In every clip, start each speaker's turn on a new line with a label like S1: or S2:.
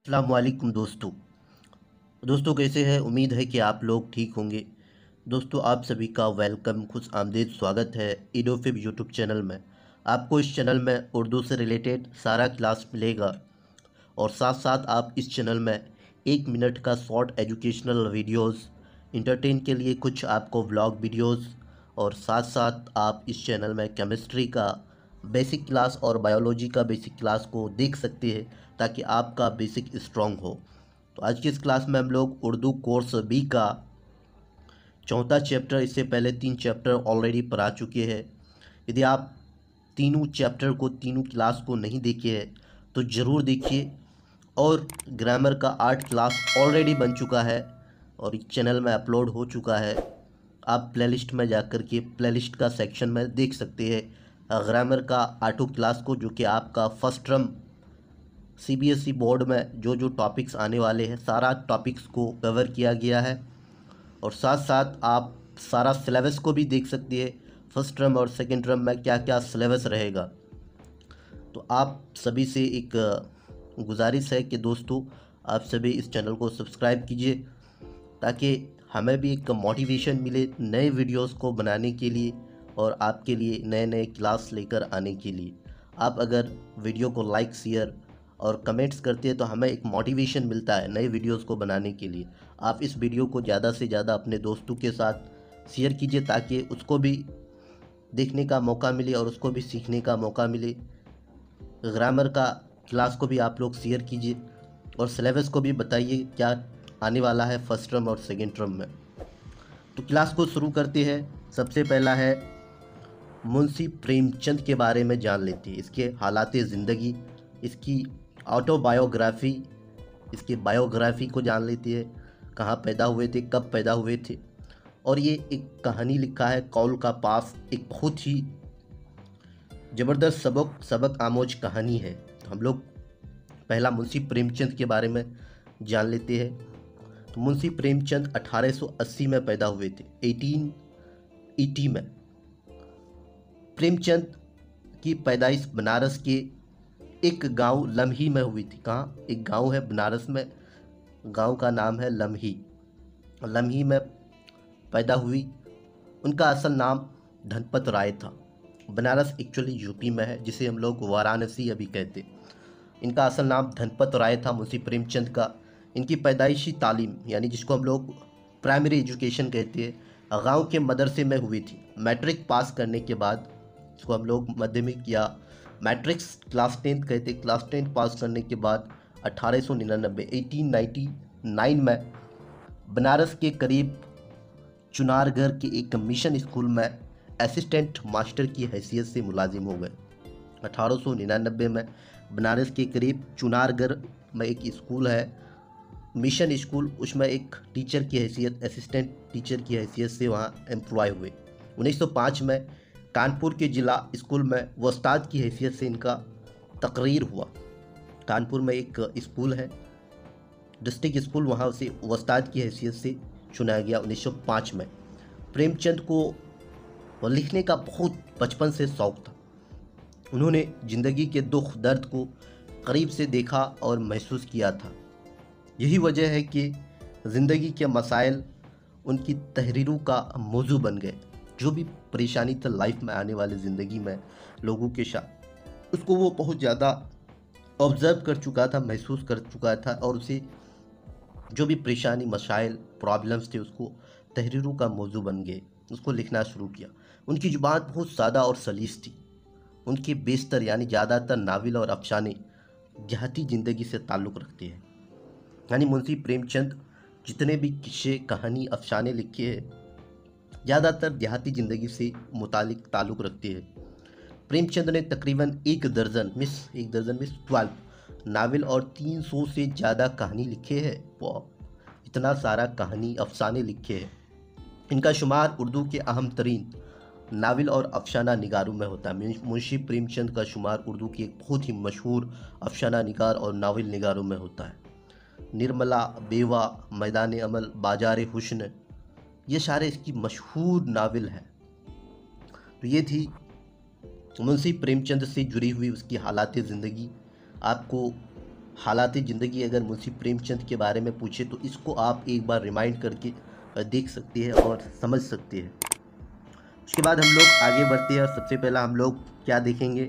S1: अस्सलामुअलैकुम दोस्तों कैसे हैं। उम्मीद है कि आप लोग ठीक होंगे। दोस्तों आप सभी का वेलकम, खुश आमदीद स्वागत है ईडोफिब यूट्यूब चैनल में। आपको इस चैनल में उर्दू से रिलेटेड सारा क्लास मिलेगा और साथ साथ आप इस चैनल में 1 मिनट का शॉर्ट एजुकेशनल वीडियोस, इंटरटेन के लिए कुछ आपको व्लॉग वीडियोस और साथ साथ आप इस चैनल में केमिस्ट्री का बेसिक क्लास और बायोलॉजी का बेसिक क्लास को देख सकते हैं ताकि आपका बेसिक स्ट्रॉन्ग हो। तो आज की इस क्लास में हम लोग उर्दू कोर्स बी का चौथा चैप्टर, इससे पहले 3 चैप्टर ऑलरेडी पढ़ा चुके हैं। यदि आप तीनों चैप्टर को, तीनों क्लास को नहीं देखे हैं तो ज़रूर देखिए। और ग्रामर का 8 क्लास ऑलरेडी बन चुका है और इस चैनल में अपलोड हो चुका है। आप प्लेलिस्ट में जाकर के प्लेलिस्ट का सेक्शन में देख सकते हैं ग्रामर का 8 क्लास को, जो कि आपका फर्स्ट टर्म सीबीएसई बोर्ड में जो जो टॉपिक्स आने वाले हैं सारा टॉपिक्स को कवर किया गया है। और साथ साथ आप सारा सिलेबस को भी देख सकते हैं, फर्स्ट टर्म और सेकंड टर्म में क्या क्या सिलेबस रहेगा। तो आप सभी से एक गुजारिश है कि दोस्तों आप सभी इस चैनल को सब्सक्राइब कीजिए ताकि हमें भी एक मोटिवेशन मिले नए वीडियोस को बनाने के लिए और आपके लिए नए नए क्लास लेकर आने के लिए। आप अगर वीडियो को लाइक, शेयर और कमेंट्स करते हैं तो हमें एक मोटिवेशन मिलता है नए वीडियोस को बनाने के लिए। आप इस वीडियो को ज़्यादा से ज़्यादा अपने दोस्तों के साथ शेयर कीजिए ताकि उसको भी देखने का मौका मिले और उसको भी सीखने का मौका मिले। ग्रामर का क्लास को भी आप लोग शेयर कीजिए और सिलेबस को भी बताइए क्या आने वाला है फर्स्ट टर्म और सेकेंड टर्म में। तो क्लास को शुरू करते हैं। सबसे पहला है मुंशी प्रेमचंद के बारे में जान लेते हैं, इसके हालात ज़िंदगी, इसकी ऑटोबायोग्राफी, इसकी बायोग्राफी को जान लेते हैं। कहाँ पैदा हुए थे, कब पैदा हुए थे। और ये एक कहानी लिखा है कौल का पास, एक बहुत ही ज़बरदस्त सबक आमोज कहानी है। तो हम लोग पहला मुंशी प्रेमचंद के बारे में जान लेते हैं। तो मुंशी प्रेमचंद 1880 में पैदा हुए थे, 1880 में। प्रेमचंद की पैदाइश बनारस के एक गांव लम्ही में हुई थी। कहाँ? एक गांव है बनारस में, गांव का नाम है लम्ही। लम्ही में पैदा हुई। उनका असल नाम धनपत राय था। बनारस एक्चुअली यूपी में है, जिसे हम लोग वाराणसी अभी कहते। इनका असल नाम धनपत राय था मुंशी प्रेमचंद का। इनकी पैदाइशी तालीम यानी जिसको हम लोग प्राइमरी एजुकेशन कहते हैं गांव के मदरसे में हुई थी। मैट्रिक पास करने के बाद, इसको हम लोग माध्यमिक या मैट्रिक्स क्लास 10 कहते, क्लास 10 पास करने के बाद 1899 में बनारस के करीब चुनारगढ़ के एक मिशन स्कूल में असिस्टेंट मास्टर की हैसियत से मुलाजिम हो गए। 1899 में बनारस के करीब चुनारगढ़ में एक स्कूल है, मिशन स्कूल, उसमें एक टीचर की हैसियत, असिस्टेंट टीचर की हैसियत से वहाँ एम्प्लॉय हुए। 1905 में कानपुर के ज़िला स्कूल में वस्ताद की हैसियत से इनका तकरीर हुआ। कानपुर में एक स्कूल है, डिस्ट्रिक्ट स्कूल, वहाँ से वस्ताद की हैसियत से चुना गया 1905 में। प्रेमचंद को लिखने का बहुत बचपन से शौक़ था। उन्होंने ज़िंदगी के दुख दर्द को करीब से देखा और महसूस किया था। यही वजह है कि ज़िंदगी के मसाइल उनकी तहरीरों का मौजू बन गए। जो भी परेशानी था लाइफ में आने वाली ज़िंदगी में लोगों के साथ, उसको वो बहुत ज़्यादा ऑब्ज़र्व कर चुका था, महसूस कर चुका था और उसे जो भी परेशानी, मसाइल, प्रॉब्लम्स थे उसको तहरीरों का मौजू बन गए। उसको लिखना शुरू किया। उनकी ज़ुबान बहुत सादा और सलीस थी। उनके बेशतर यानी ज़्यादातर नावल और अफसाने देहाती ज़िंदगी से ताल्लुक़ रखते हैं। यानी मुंशी प्रेमचंद जितने भी किस्से, कहानी, अफसाने लिखे हैं ज़्यादातर देहाती ज़िंदगी से मुतालिक ताल्लुक़ रखते हैं। प्रेमचंद ने तकरीबन एक दर्जन मिस 12 नावल और 300 से ज़्यादा कहानी लिखे हैं। वो इतना सारा कहानी, अफसाने लिखे हैं। इनका शुमार उर्दू के अहम तरीन नावल और अफसाना निगारों में होता है। मुंशी प्रेमचंद का शुमार उर्दू के एक बहुत ही मशहूर अफसाना निगार और नावल निगारों में होता है। निर्मला, बेवा, मैदान अमल, बाजार हुस्न, ये सारे इसकी मशहूर नावल हैं। तो ये थी मुंशी प्रेमचंद से जुड़ी हुई उसकी हालात ज़िंदगी। आपको हालात ज़िंदगी अगर मुंशी प्रेमचंद के बारे में पूछे तो इसको आप एक बार रिमाइंड करके देख सकते हैं और समझ सकते हैं। उसके बाद हम लोग आगे बढ़ते हैं और सबसे पहला हम लोग क्या देखेंगे,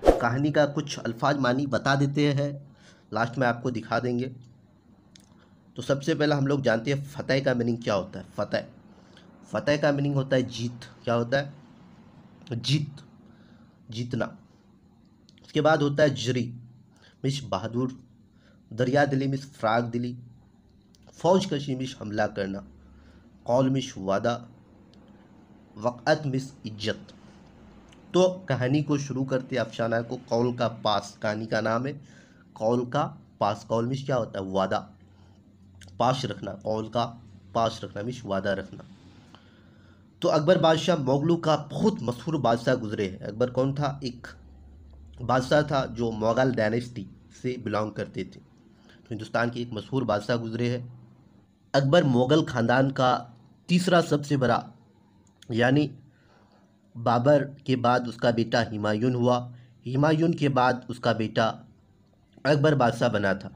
S1: कहानी का कुछ अल्फाज मानी बता देते हैं, लास्ट में आपको दिखा देंगे। तो सबसे पहला हम लोग जानते हैं फ़तेह का मीनिंग क्या होता है। फ़तेह का मीनिंग होता है जीत। क्या होता है? जीत, जीतना। उसके बाद होता है जरी मिश बहादुर, दरिया दिली मिश फ्राग दिली, फौज कशी मिश हमला करना, कौल मिश वादा, वक़्त मिस इज्जत। तो कहानी को शुरू करते अफसाना को कौल का पास, कहानी का नाम है कौल का पास। कौल मिश क्या होता है? वादा, पास रखना, कौल का पास रखना मिश वादा रखना। तो अकबर बादशाह मोगलों का बहुत मशहूर बादशाह गुजरे हैं। अकबर कौन था? एक बादशाह था जो मुग़ल डायनेस्टी से बिलोंग करते थे। तो हिंदुस्तान के एक मशहूर बादशाह गुजरे हैं। अकबर मुग़ल ख़ानदान का तीसरा सबसे बड़ा, यानी बाबर के बाद उसका बेटा हुमायूं हुआ, हुमायूं के बाद उसका बेटा अकबर बादशाह बना था।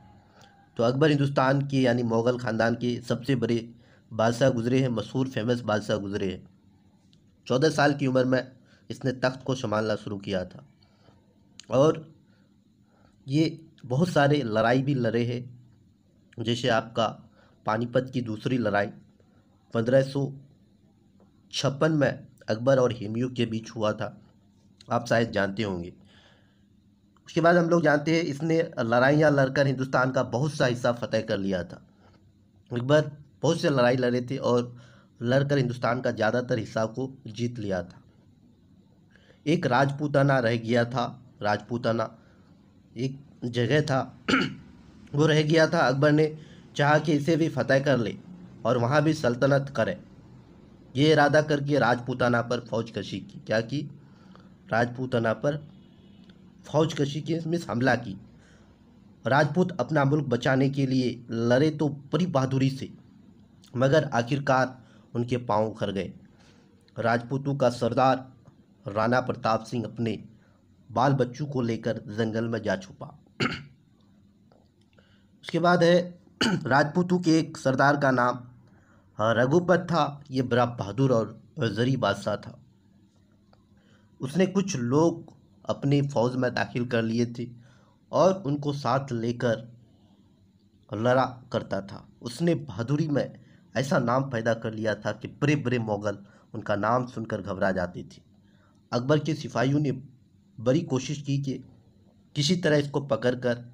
S1: तो अकबर हिंदुस्तान के यानी मुग़ल ख़ानदान के सबसे बड़े बादशाह गुजरे हैं, मशहूर फेमस बादशाह गुजरे हैं। 14 साल की उम्र में इसने तख्त को संभालना शुरू किया था और ये बहुत सारे लड़ाई भी लड़े हैं। जैसे आपका पानीपत की दूसरी लड़ाई 1556 में अकबर और हुमायूं के बीच हुआ था, आप शायद जानते होंगे। उसके बाद हम लोग जानते हैं इसने लड़ाइयाँ लड़कर हिंदुस्तान का बहुत सा हिस्सा फतेह कर लिया था। अकबर बहुत से लड़ाई लड़े थे और लड़कर हिंदुस्तान का ज़्यादातर हिस्सा को जीत लिया था। एक राजपूताना रह गया था, राजपूताना एक जगह था वो रह गया था। अकबर ने चाहा कि इसे भी फतेह कर ले और वहाँ भी सल्तनत करे। ये इरादा करके राजपूताना पर फौज कशी की। क्या की? राजपूताना पर फौज कशी की, इसमें हमला की। राजपूत अपना मुल्क बचाने के लिए लड़े तो बड़ी बहादुरी से, मगर आखिरकार उनके पांव उखड़ गए। राजपूतों का सरदार राणा प्रताप सिंह अपने बाल बच्चों को लेकर जंगल में जा छुपा। उसके बाद है राजपूतों के एक सरदार का नाम रघुपत था। ये बड़ा बहादुर और जरी बादशाह था। उसने कुछ लोग अपने फौज में दाखिल कर लिए थे और उनको साथ लेकर लड़ा करता था। उसने बहादुरी में ऐसा नाम पैदा कर लिया था कि बड़े बड़े मुगल उनका नाम सुनकर घबरा जाते थे। अकबर के सिपाहियों ने बड़ी कोशिश की कि किसी तरह इसको पकड़ कर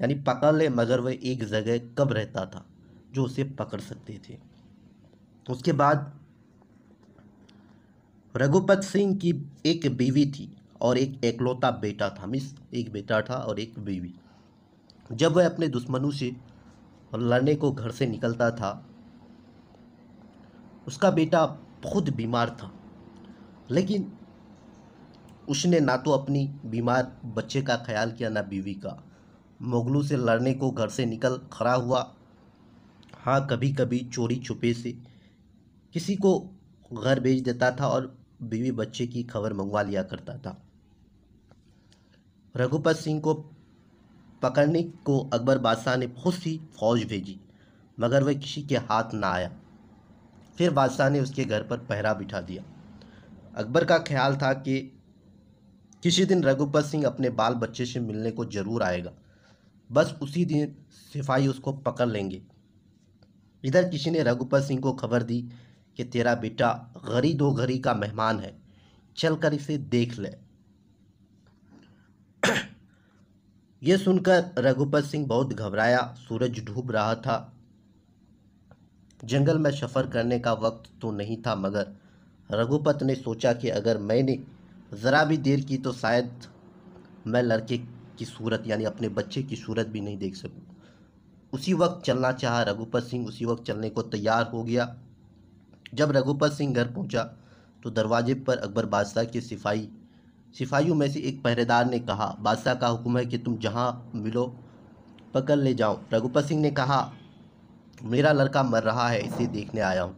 S1: यानी पकड़ ले, मगर वह एक जगह कब रहता था जो उसे पकड़ सकते थे। उसके बाद रघुपत सिंह की एक बीवी थी और एक एकलौता बेटा था। मिस एक बेटा था और एक बीवी। जब वह अपने दुश्मनों से लड़ने को घर से निकलता था, उसका बेटा बहुत बीमार था, लेकिन उसने ना तो अपनी बीमार बच्चे का ख्याल किया ना बीवी का। मुगलों से लड़ने को घर से निकल खड़ा हुआ। हाँ, कभी कभी चोरी छुपे से किसी को घर भेज देता था और बीवी बच्चे की खबर मंगवा लिया करता था। रघुपत सिंह को पकड़ने को अकबर बादशाह ने बहुत सी फौज भेजी, मगर वह किसी के हाथ ना आया। फिर बादशाह ने उसके घर पर पहरा बिठा दिया। अकबर का ख्याल था कि किसी दिन रघुपत सिंह अपने बाल बच्चे से मिलने को जरूर आएगा, बस उसी दिन सिपाही उसको पकड़ लेंगे। इधर किसी ने रघुपत सिंह को खबर दी कि तेरा बेटा घड़ी दो घड़ी का मेहमान है, चलकर इसे देख ले। यह सुनकर रघुपत सिंह बहुत घबराया। सूरज डूब रहा था। जंगल में सफ़र करने का वक्त तो नहीं था, मगर रघुपत ने सोचा कि अगर मैंने ज़रा भी देर की तो शायद मैं लड़के की सूरत यानी अपने बच्चे की सूरत भी नहीं देख सकूं। उसी वक्त चलना चाहा रघुपत सिंह, उसी वक्त चलने को तैयार हो गया। जब रघुपत सिंह घर पहुंचा तो दरवाजे पर अकबर बादशाह के सिपाहियों में से एक पहरेदार ने कहा, बादशाह का हुक्म है कि तुम जहां मिलो पकड़ ले जाओ। रघुपत सिंह ने कहा, मेरा लड़का मर रहा है, इसे देखने आया हूँ,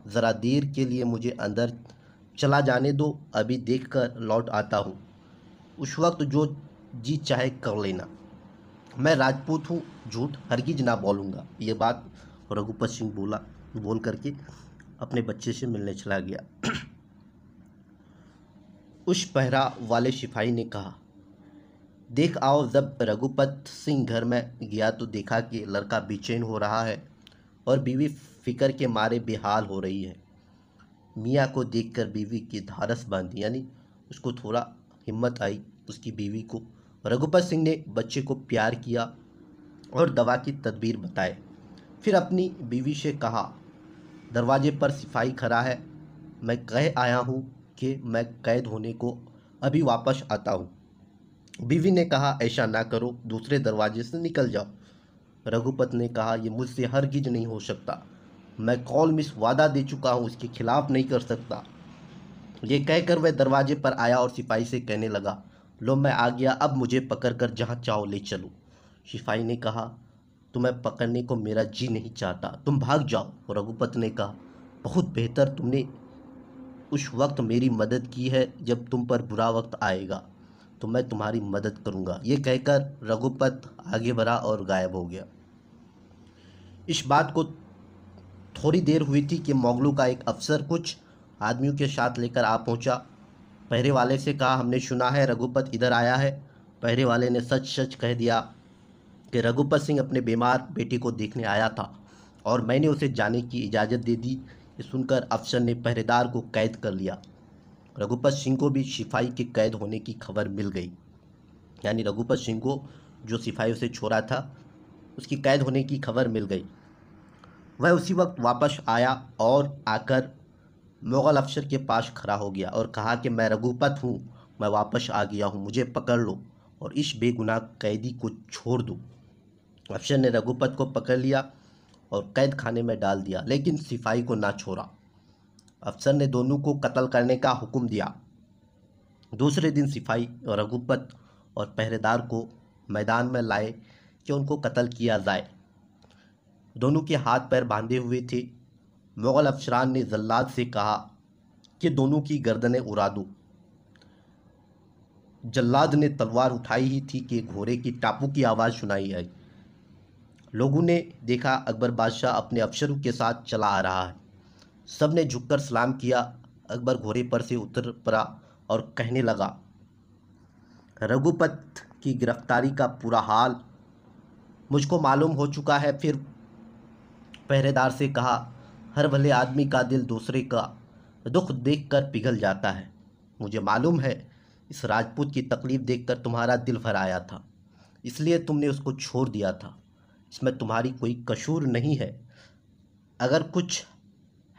S1: ज़रा देर के लिए मुझे अंदर चला जाने दो, अभी देखकर लौट आता हूँ। उस वक्त जो जी चाहे कर लेना। मैं राजपूत हूँ, झूठ हरगिज ना बोलूँगा। ये बात रघुपत सिंह बोला, बोल करके अपने बच्चे से मिलने चला गया। उस पहरा वाले सिपाही ने कहा, देख आओ। जब रघुपत सिंह घर में गया तो देखा कि लड़का बेचैन हो रहा है और बीवी फिक्र के मारे बेहाल हो रही है। मियाँ को देखकर बीवी की धारस बांधी, यानी उसको थोड़ा हिम्मत आई उसकी बीवी को। रघुपत सिंह ने बच्चे को प्यार किया और दवा की तदबीर बताए। फिर अपनी बीवी से कहा, दरवाजे पर सिपाही खड़ा है, मैं कह आया हूँ कि मैं कैद होने को अभी वापस आता हूँ। बीवी ने कहा, ऐसा ना करो, दूसरे दरवाजे से निकल जाओ। रघुपत ने कहा, यह मुझसे हरगिज नहीं हो सकता। मैं कॉल मिस वादा दे चुका हूँ, इसके खिलाफ नहीं कर सकता। ये कहकर वह दरवाजे पर आया और सिपाही से कहने लगा, लो मैं आ गया, अब मुझे पकड़कर जहाँ चाहो ले चलो। सिपाही ने कहा, तुम्हें पकड़ने को मेरा जी नहीं चाहता, तुम भाग जाओ। रघुपत ने कहा, बहुत बेहतर, तुमने उस वक्त मेरी मदद की है, जब तुम पर बुरा वक्त आएगा तो मैं तुम्हारी मदद करूंगा। ये कहकर रघुपत आगे बढ़ा और गायब हो गया। इस बात को थोड़ी देर हुई थी कि मोगलों का एक अफसर कुछ आदमियों के साथ लेकर आ पहुंचा। पहरे वाले से कहा, हमने सुना है रघुपत इधर आया है। पहरे वाले ने सच सच कह दिया कि रघुपत सिंह अपने बीमार बेटे को देखने आया था और मैंने उसे जाने की इजाज़त दे दी। ये सुनकर अफसर ने पहरेदार को कैद कर लिया। रघुपत सिंह को भी सिपाही के कैद होने की खबर मिल गई, यानी रघुपत सिंह को जो सिपाही उसे छोड़ा था उसकी कैद होने की खबर मिल गई। वह उसी वक्त वापस आया और आकर मुग़ल अफसर के पास खड़ा हो गया और कहा कि मैं रघुपत हूँ, मैं वापस आ गया हूँ, मुझे पकड़ लो और इस बेगुनाह कैदी को छोड़ दो। अफसर ने रघुपत को पकड़ लिया और कैद खाने में डाल दिया, लेकिन सिपाही को ना छोड़ा। अफसर ने दोनों को कत्ल करने का हुक्म दिया। दूसरे दिन सिपाही और रघुपत और पहरेदार को मैदान में लाए कि उनको कत्ल किया जाए। दोनों के हाथ पैर बांधे हुए थे। मुग़ल अफसरान ने जल्लाद से कहा कि दोनों की गर्दनें उड़ा दो। जल्लाद ने तलवार उठाई ही थी कि घोड़े की टापू की आवाज़ सुनाई आई। लोगों ने देखा अकबर बादशाह अपने अफसरों के साथ चला आ रहा है। सब ने झुककर सलाम किया। अकबर घोड़े पर से उतर पड़ा और कहने लगा, रघुपत की गिरफ्तारी का पूरा हाल मुझको मालूम हो चुका है। फिर पहरेदार से कहा, हर भले आदमी का दिल दूसरे का दुख देखकर पिघल जाता है। मुझे मालूम है इस राजपूत की तकलीफ़ देखकर तुम्हारा दिल भर आया था, इसलिए तुमने उसको छोड़ दिया था। इसमें तुम्हारी कोई कसूर नहीं है। अगर कुछ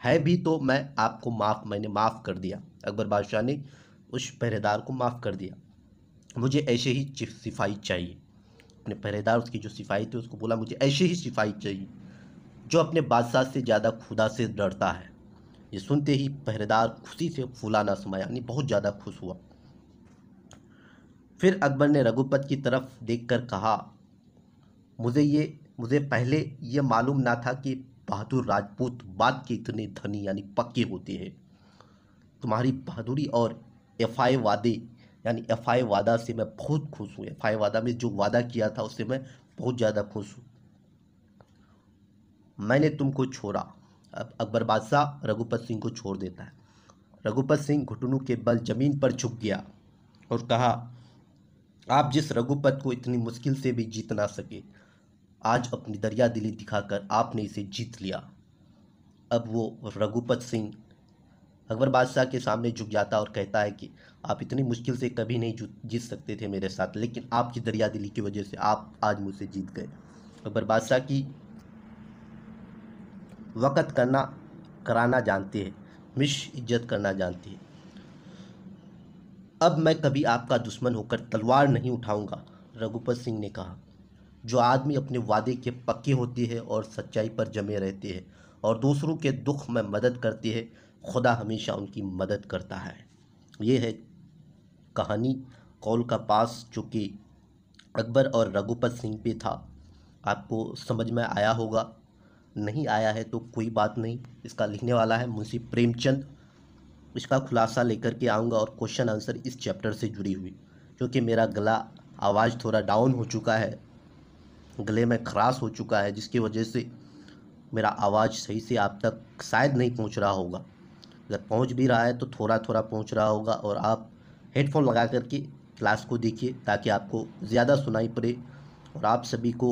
S1: है भी तो मैंने माफ़ कर दिया। अकबर बादशाह ने उस पहरेदार को माफ़ कर दिया। मुझे ऐसे ही सिपाही चाहिए। अपने पहरेदार, उसकी जो सिपाही थे, उसको बोला, मुझे ऐसे ही सिपाही चाहिए जो अपने बादशाह से ज़्यादा खुदा से डरता है। ये सुनते ही पहरेदार खुशी से फूला ना समाया, यानी बहुत ज़्यादा खुश हुआ। फिर अकबर ने रघुपत की तरफ देखकर कहा, मुझे पहले ये मालूम ना था कि बहादुर राजपूत बात के इतने धनी यानी पक्के होते हैं। तुम्हारी बहादुरी और एफआई वादे यानी एफआई वादा से मैं बहुत खुश हूँ। एफआई वादा में जो वादा किया था उससे मैं बहुत ज़्यादा खुश हूँ। मैंने तुमको छोड़ा। अब अकबर बादशाह रघुपत सिंह को छोड़ देता है। रघुपत सिंह घुटनों के बल जमीन पर झुक गया और कहा, आप जिस रघुपत को इतनी मुश्किल से भी जीत ना सके, आज अपनी दरिया दिली दिखाकर आपने इसे जीत लिया। अब वो रघुपत सिंह अकबर बादशाह के सामने झुक जाता और कहता है कि आप इतनी मुश्किल से कभी नहीं जीत सकते थे मेरे साथ, लेकिन आपकी दरिया दिली की वजह से आप आज मुझसे जीत गए। अकबर बादशाह की वक़्त कराना जानते हैं, मिश इज्जत करना जानते हैं। अब मैं कभी आपका दुश्मन होकर तलवार नहीं उठाऊंगा, रघुपत सिंह ने कहा। जो आदमी अपने वादे के पक्के होते हैं और सच्चाई पर जमे रहते हैं और दूसरों के दुख में मदद करते हैं, खुदा हमेशा उनकी मदद करता है। ये है कहानी कौल का पास, जो कि अकबर और रघुपत सिंह पे था। आपको समझ में आया होगा, नहीं आया है तो कोई बात नहीं। इसका लिखने वाला है मुंशी प्रेमचंद। इसका खुलासा लेकर के आऊँगा और क्वेश्चन आंसर इस चैप्टर से जुड़ी हुई, क्योंकि मेरा गला आवाज़ थोड़ा डाउन हो चुका है गले में खराश हो चुका है, जिसकी वजह से मेरा आवाज़ सही से आप तक शायद नहीं पहुंच रहा होगा। अगर पहुंच भी रहा है तो थोड़ा थोड़ा पहुंच रहा होगा, और आप हेडफोन लगा करके क्लास को देखिए ताकि आपको ज़्यादा सुनाई पड़े। और आप सभी को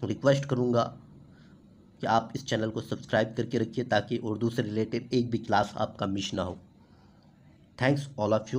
S1: रिक्वेस्ट करूंगा कि आप इस चैनल को सब्सक्राइब करके रखिए ताकि उर्दू से रिलेटेड एक भी क्लास आपका मिस ना हो। Thanks all of you.